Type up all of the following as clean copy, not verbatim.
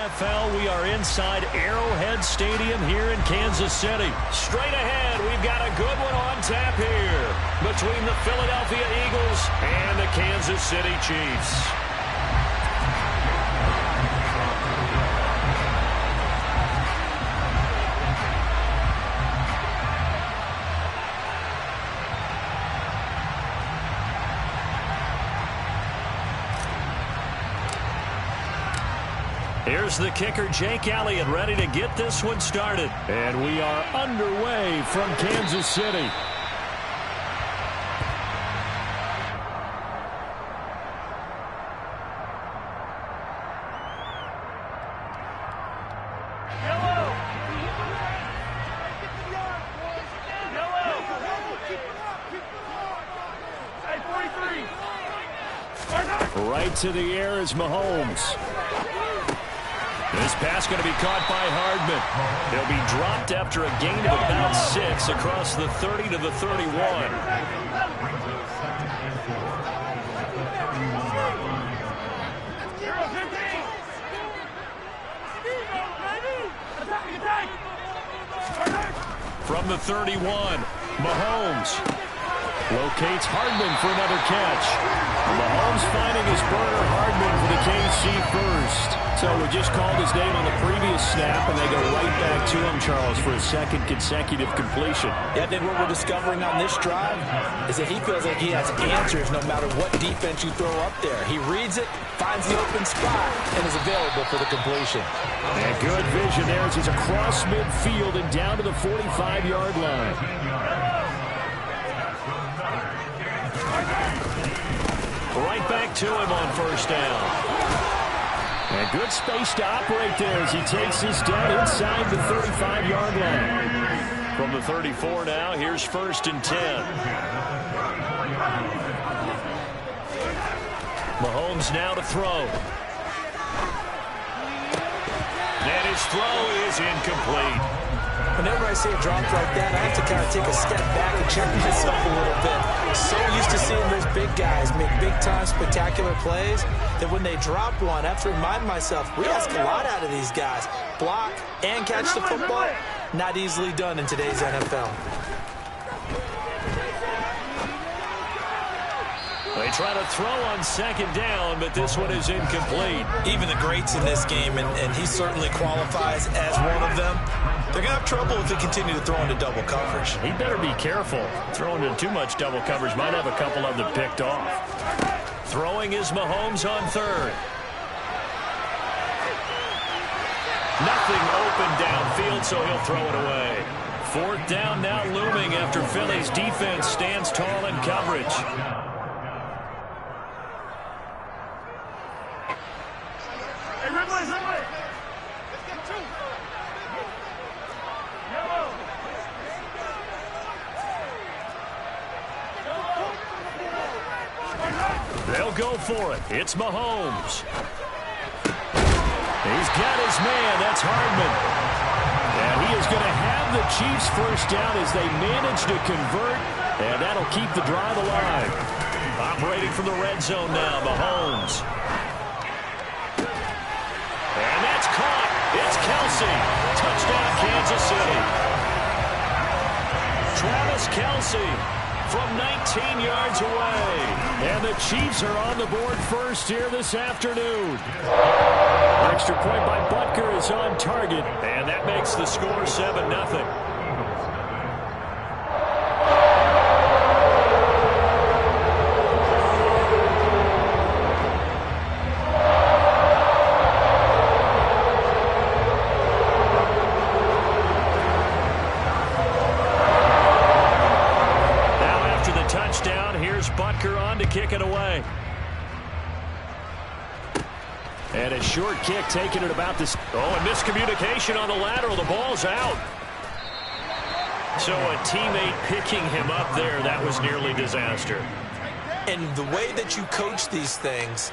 NFL. We are inside Arrowhead Stadium here in Kansas City. Straight ahead, we've got a good one on tap here between the Philadelphia Eagles and the Kansas City Chiefs. Here's the kicker, Jake Elliott, ready to get this one started. And we are underway from Kansas City. Right to the air is Mahomes. This pass going to be caught by Hardman. He'll be dropped after a gain of about 6 across the 30 to the 31. From the 31, Mahomes locates Hardman for another catch. Mahomes finding his burner, Hardman for the KC first. So we just called his name on the previous snap, and they go right back to him, Charles, for a second consecutive completion. Yeah, I think what we're discovering on this drive is that he feels like he has answers no matter what defense you throw up there. He reads it, finds the open spot, and is available for the completion. And good vision there as he's across midfield and down to the 45-yard line. Right back to him on first down. And good space to operate there as he takes this down inside the 35-yard line. From the 34 now, here's first and 10. Mahomes now to throw. And his throw is incomplete. Whenever I see a drop like that, I have to kind of take a step back and check myself a little bit. So used to seeing those big guys make big-time spectacular plays that when they drop one, I have to remind myself, we ask a lot out of these guys. Block and catch the football, not easily done in today's NFL. They try to throw on second down, but this one is incomplete. Even the greats in this game, and he certainly qualifies as one of them, they're going to have trouble if they continue to throw into double coverage. He better be careful. Throwing into too much double coverage might have a couple of them picked off. Throwing is Mahomes on third. Nothing open downfield, so he'll throw it away. Fourth down now looming after Philly's defense stands tall in coverage. They'll go for it. It's Mahomes. He's got his man. That's Hardman. And he is going to have the Chiefs first down as they manage to convert, and that'll keep the drive alive. Operating from the red zone now, Mahomes. And that's caught. It's Kelce. Touchdown, Kansas City. Travis Kelce from 19 yards away. And the Chiefs are on the board first here this afternoon. Extra point by Butker is on target, and that makes the score 7-0. Butker on to kick it away. And a short kick taken at about this. Oh, and miscommunication on the lateral. The ball's out. So a teammate picking him up there, that was nearly disaster. And the way that you coach these things,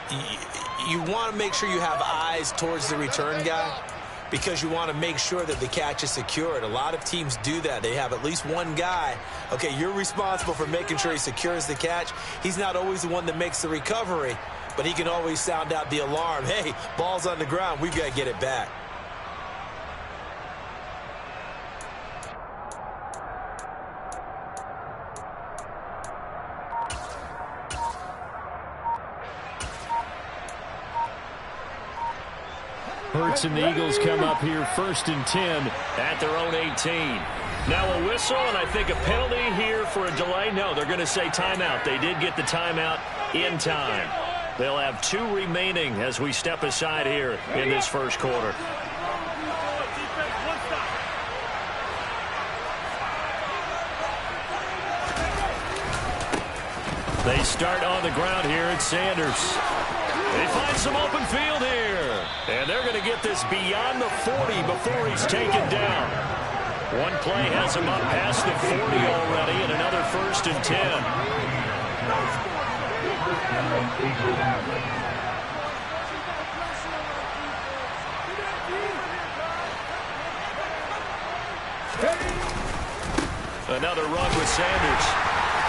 you want to make sure you have eyes towards the return guy, because you want to make sure that the catch is secured. A lot of teams do that. They have at least one guy. Okay, you're responsible for making sure he secures the catch. He's not always the one that makes the recovery, but he can always sound out the alarm. Hey, ball's on the ground. We've got to get it back. Hurts and the Eagles come up here 1st and 10 at their own 18. Now a whistle, and I think a penalty here for a delay. No, they're going to say timeout. They did get the timeout in time. They'll have 2 remaining as we step aside here in this first quarter. They start on the ground here at Sanders. They find some open field here. And they're going to get this beyond the 40 before he's taken down. One play has him up past the 40 already, and another 1st and 10. Another run with Sanders.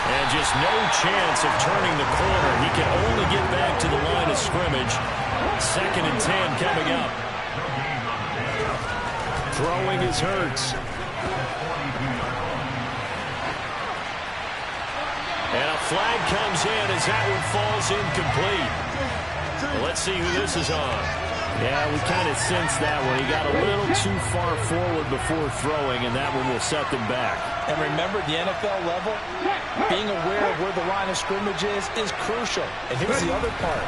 And just no chance of turning the corner. He can only get back to the line of scrimmage. 2nd and 10 coming up. Throwing is Hurts. And a flag comes in as that one falls incomplete. Well, let's see who this is on. Yeah, we kind of sensed that one. He got a little too far forward before throwing, and that one will set them back. And remember, the NFL level, being aware of where the line of scrimmage is crucial. And here's the other part.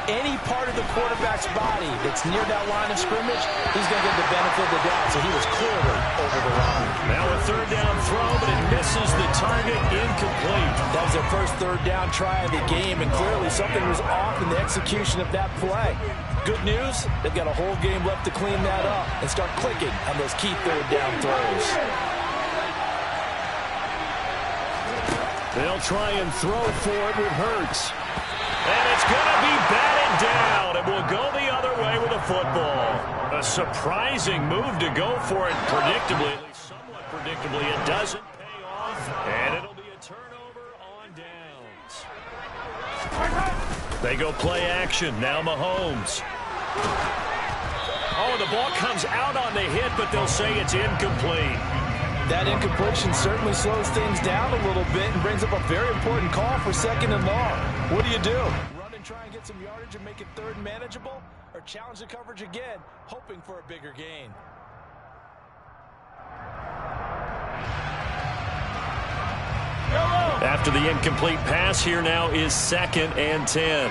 Any part of the quarterback's body that's near that line of scrimmage, he's going to get the benefit of the doubt. So he was clearly over the line. Now a 3rd down throw, but it misses the target, incomplete. That was their first 3rd down try of the game, and clearly something was off in the execution of that play. Good news, they've got a whole game left to clean that up and start clicking on those key 3rd down throws. They'll try and throw for it with Hurts. And it's going to be batted down. It will go the other way with a football. A surprising move to go for it predictably. At least somewhat predictably. It doesn't pay off. And it'll be a turnover on downs. They go play action. Now Mahomes. Oh, the ball comes out on the hit, but they'll say it's incomplete. That incompletion certainly slows things down a little bit and brings up a very important call for 2nd and long. What do you do? Run and try and get some yardage and make it 3rd manageable? Or challenge the coverage again, hoping for a bigger gain? After the incomplete pass, here now is 2nd and 10.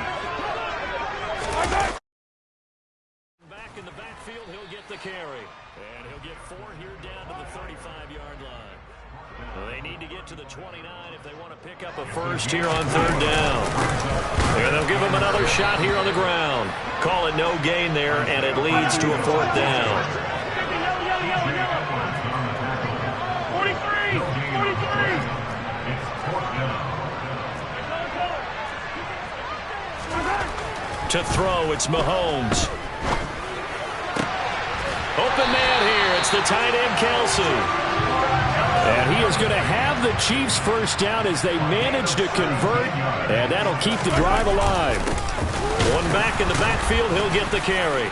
Back in the backfield, he'll get the carry. And he'll get 4 here down to the 35-yard line. They need to get to the 29 if they want to pick up a first here on 3rd down. And they'll give him another shot here on the ground. Call it no gain there, and it leads to a 4th down. 43! To throw, it's Mahomes. Open man here. It's the tight end, Kelsey. And he is going to have the Chiefs first down as they manage to convert, and that'll keep the drive alive. One back in the backfield, he'll get the carry.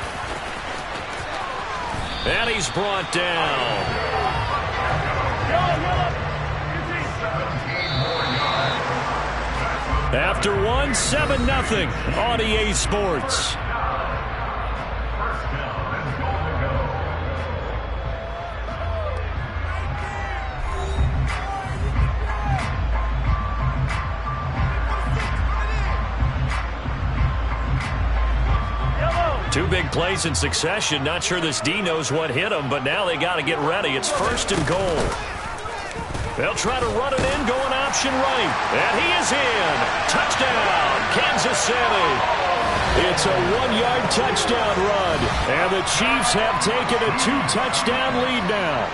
And he's brought down. After 7-0 on EA Sports. Two big plays in succession. Not sure this D knows what hit him, but now they got to get ready. It's 1st and goal. They'll try to run it in, going option right. And he is in. Touchdown, Kansas City. It's a 1-yard touchdown run. And the Chiefs have taken a 2-touchdown lead now.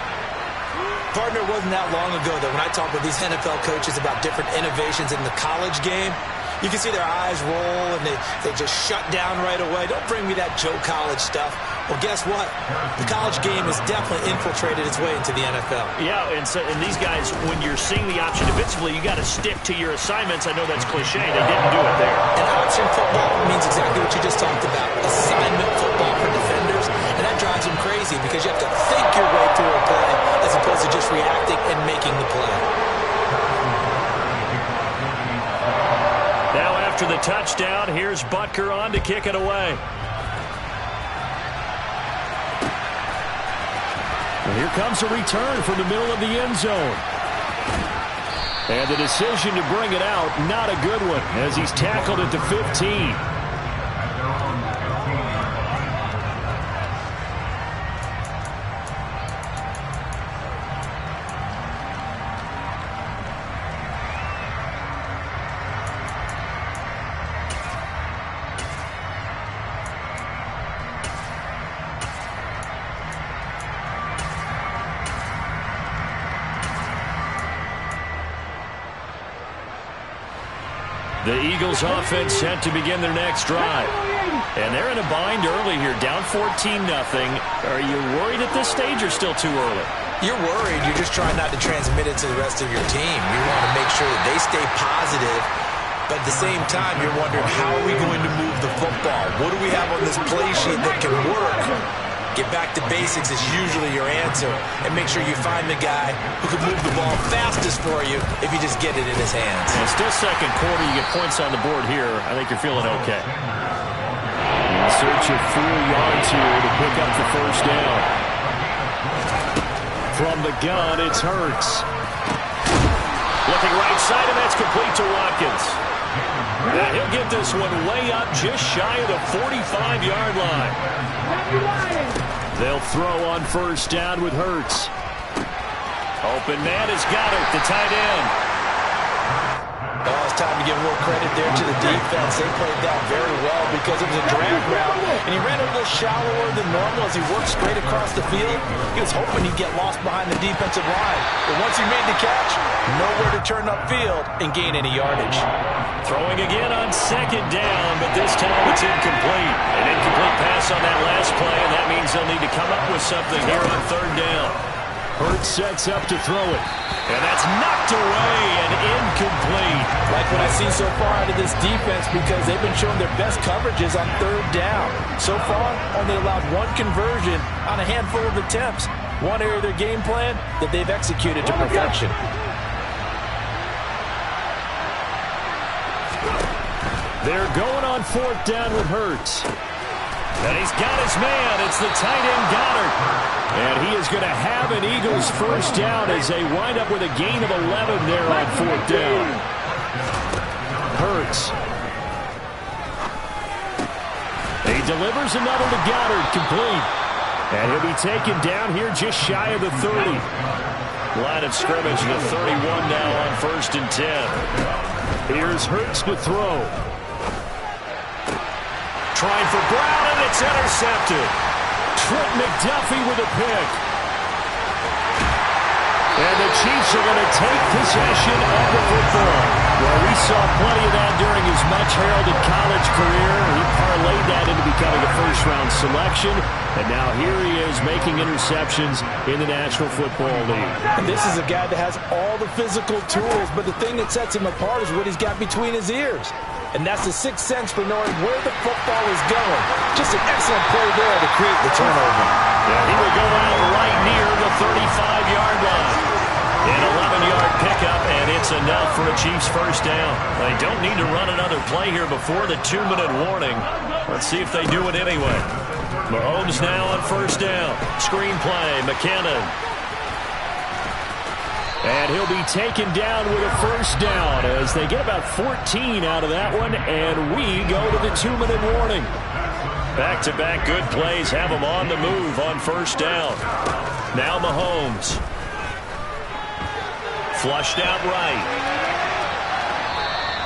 Partner, wasn't that long ago that when I talk with these NFL coaches about different innovations in the college game, you can see their eyes roll and they just shut down right away. Don't bring me that Joe College stuff. Well, guess what? The college game has definitely infiltrated its way into the NFL. Yeah, and these guys, when you're seeing the option defensively, you got to stick to your assignments. I know that's cliche. They didn't do it there. And option football means exactly what you just talked about. Assignment football for defenders. And that drives them crazy because you have to think your way through a play as opposed to just reacting and making the play. Now after the touchdown, here's Butker on to kick it away. Here comes a return from the middle of the end zone. And the decision to bring it out, not a good one, as he's tackled at the 15. The Eagles offense set to begin their next drive. And they're in a bind early here, down 14-0. Are you worried at this stage or still too early? You're worried. You're just trying not to transmit it to the rest of your team. You want to make sure that they stay positive. But at the same time, you're wondering, how are we going to move the football? What do we have on this play sheet that can work? Get back to basics is usually your answer. And make sure you find the guy who can move the ball fastest for you if you just get it in his hands. And still second quarter, you get points on the board here. I think you're feeling okay. In search of 4 yards here to pick up the first down. From the gun, it's Hurts. Looking right side, and that's complete to Watkins. Now he'll get this one way up just shy of the 45-yard line. They'll throw on first down with Hurts. Open man is Goddard, the tight end. Oh, it's time to give more credit there to the defense. They played that very well because it was a drag route. And he ran a little shallower than normal as he worked straight across the field. He was hoping he'd get lost behind the defensive line. But once he made the catch, nowhere to turn upfield and gain any yardage. Throwing again on second down, but this time it's incomplete. An incomplete pass on that last play, and that means they'll need to come up with something here on third down. Hurts sets up to throw it. And that's knocked away and incomplete. Like what I've seen so far out of this defense, because they've been showing their best coverages on third down. So far, only allowed one conversion on a handful of attempts. One area of their game plan that they've executed to perfection. They're going on fourth down with Hurts. And he's got his man. It's the tight end Goddard. And he is going to have an Eagles first down as they wind up with a gain of 11 there on fourth down. Hurts. He delivers another to Goddard, complete. And he'll be taken down here just shy of the 30. Line of scrimmage, the 31 now on first and 10. Here's Hurts to throw. Trying for Brown, and it's intercepted. Trent McDuffie with a pick. And the Chiefs are going to take possession of the football. Well, we saw plenty of that during his much-heralded college career. He parlayed that into becoming a first-round selection. And now here he is making interceptions in the National Football League. And this is a guy that has all the physical tools, but the thing that sets him apart is what he's got between his ears. And that's the sixth sense for knowing where the football is going. Just an excellent play there to create the turnover. Yeah, he will go out right near the 35-yard line. An 11-yard pickup, and it's enough for a Chiefs first down. They don't need to run another play here before the 2-minute warning. Let's see if they do it anyway. Mahomes now on first down. Screen play, McKinnon. And he'll be taken down with a first down as they get about 14 out of that one, and we go to the 2-minute warning. Back-to-back good plays have them on the move on first down. Now Mahomes. Flushed out right.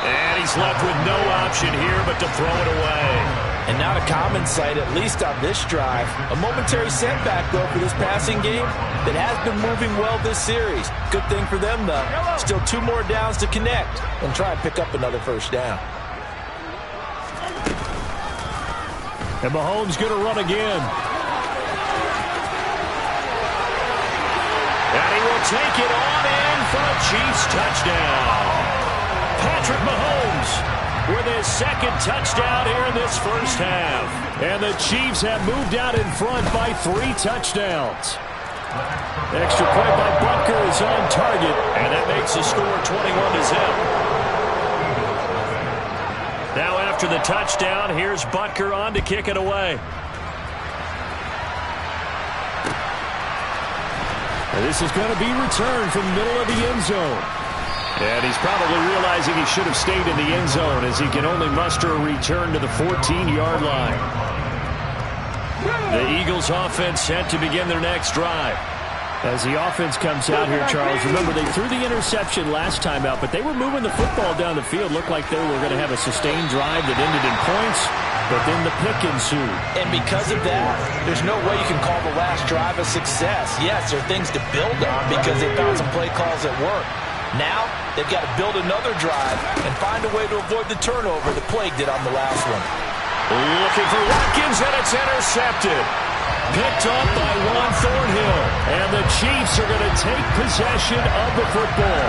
And he's left with no option here but to throw it away. And not a common sight, at least on this drive. A momentary setback, though, for this passing game that has been moving well this series. Good thing for them, though. Still 2 more downs to connect and try and pick up another first down. And Mahomes going to run again. will take it on in for a Chiefs touchdown. Patrick Mahomes with his second touchdown here in this first half. And the Chiefs have moved out in front by 3 touchdowns. Extra point by Butker is on target, and that makes the score 21-0. Now after the touchdown, here's Butker on to kick it away. This is going to be returned from the middle of the end zone. And he's probably realizing he should have stayed in the end zone as he can only muster a return to the 14-yard line. The Eagles offense set to begin their next drive. As the offense comes out here, Charles, remember they threw the interception last time out, but they were moving the football down the field. Looked like they were going to have a sustained drive that ended in points, but then the pick ensued. And because of that, there's no way you can call the last drive a success. Yes, there are things to build on because they found some play calls that work. Now, they've got to build another drive and find a way to avoid the turnover that plagued it on the last one. Looking for Watkins, and it's intercepted. Picked up by Juan Thornhill. And the Chiefs are going to take possession of the football.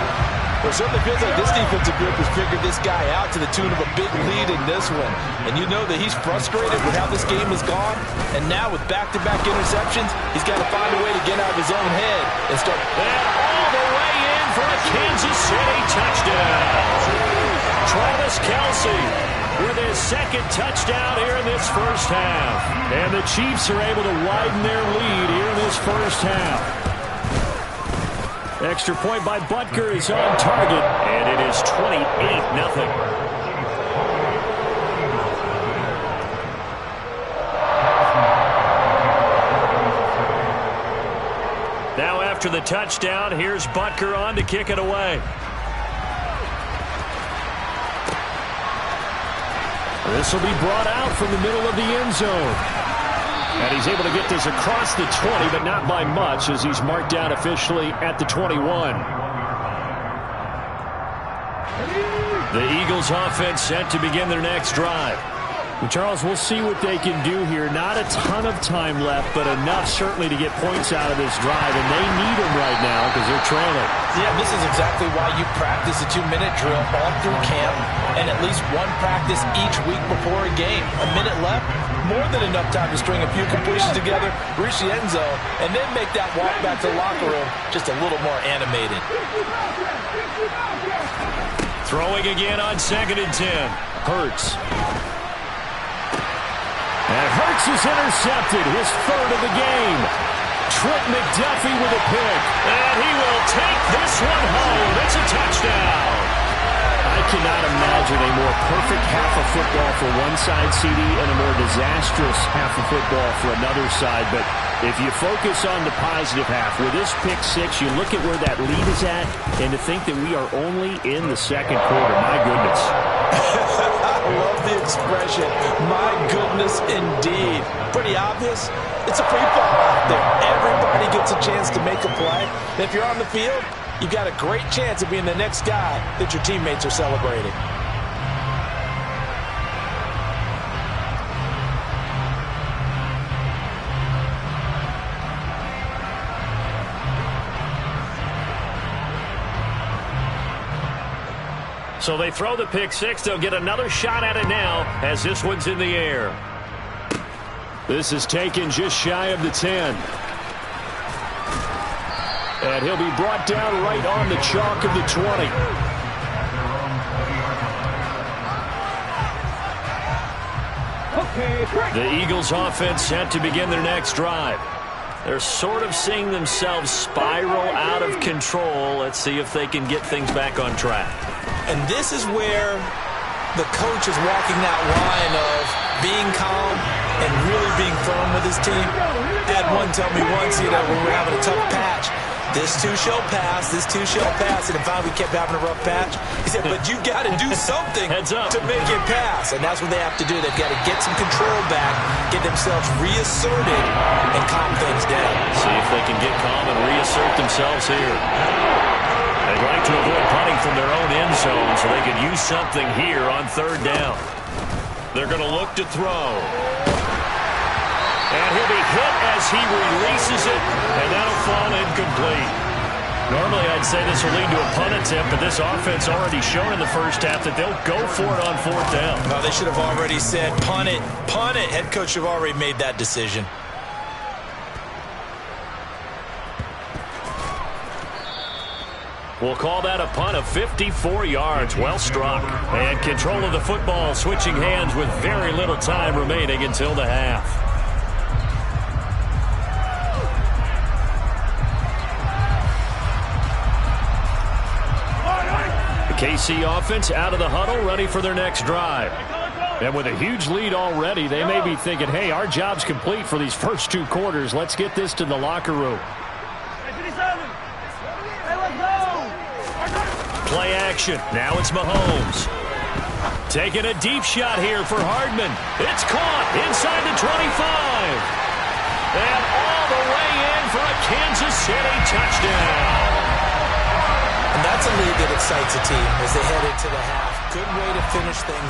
Well, it certainly feels like this defensive group has figured this guy out to the tune of a big lead in this one. And you know that he's frustrated with how this game has gone. And now with back-to-back interceptions, he's got to find a way to get out of his own head and start. And all the way in for a Kansas City touchdown. Travis Kelce with his second touchdown here in this first half. And the Chiefs are able to widen their lead here in this first half. Extra point by Butker is on target, and it is 28-0. Now after the touchdown, here's Butker on to kick it away. This will be brought out from the middle of the end zone. And he's able to get this across the 20, but not by much as he's marked down officially at the 21. The Eagles offense set to begin their next drive. And Charles, we'll see what they can do here. Not a ton of time left, but enough certainly to get points out of this drive. And they need them right now because they're trailing. Yeah, this is exactly why you practice a 2-minute drill all through camp and at least one practice each week before a game. A minute left, more than enough time to string a few completions together, reach the end zone, and then make that walk back to the locker room just a little more animated. Throwing again on 2nd and 10. Hurts. And Hurts is intercepted, his third of the game. Trent McDuffie with a pick. And he will take this one home. It's a touchdown. I cannot imagine a more perfect half of football for one side, CD, and a more disastrous half of football for another side. But if you focus on the positive half, with this pick six, you look at where that lead is at, and to think that we are only in the second quarter. My goodness. I love the expression, my goodness indeed. Pretty obvious. It's a free fall out there. Everybody gets a chance to make a play. And if you're on the field, you've got a great chance of being the next guy that your teammates are celebrating. So they throw the pick six. They'll get another shot at it now as this one's in the air. This is taken just shy of the 10. And he'll be brought down right on the chalk of the 20. The Eagles offense set to begin their next drive. They're sort of seeing themselves spiral out of control. Let's see if they can get things back on track. And this is where the coach is walking that line of being calm and really being firm with his team. I had one tell me once, when we were having a tough patch, this too shall pass, this too shall pass. And if we kept having a rough patch, he said, but you got to do something to make it pass. And that's what they have to do. They've got to get some control back, get themselves reasserted, and calm things down. See if they can get calm and reassert themselves here. They'd like to avoid punting from their own end zone so they could use something here on third down. They're going to look to throw. And he'll be hit as he releases it, and that'll fall incomplete. Normally, I'd say this will lead to a punt attempt, but this offense already shown in the first half that they'll go for it on fourth down. Oh, they should have already said, punt it, punt it. Head coach have already made that decision. We'll call that a punt of 54 yards. Well struck. And control of the football switching hands with very little time remaining until the half. The KC offense out of the huddle, ready for their next drive. And with a huge lead already, they may be thinking, hey, our job's complete for these first two quarters. Let's get this to the locker room. Play action. Now it's Mahomes. Taking a deep shot here for Hardman. It's caught inside the 25. And all the way in for a Kansas City touchdown. And that's a lead that excites a team as they head into the half. Good way to finish things.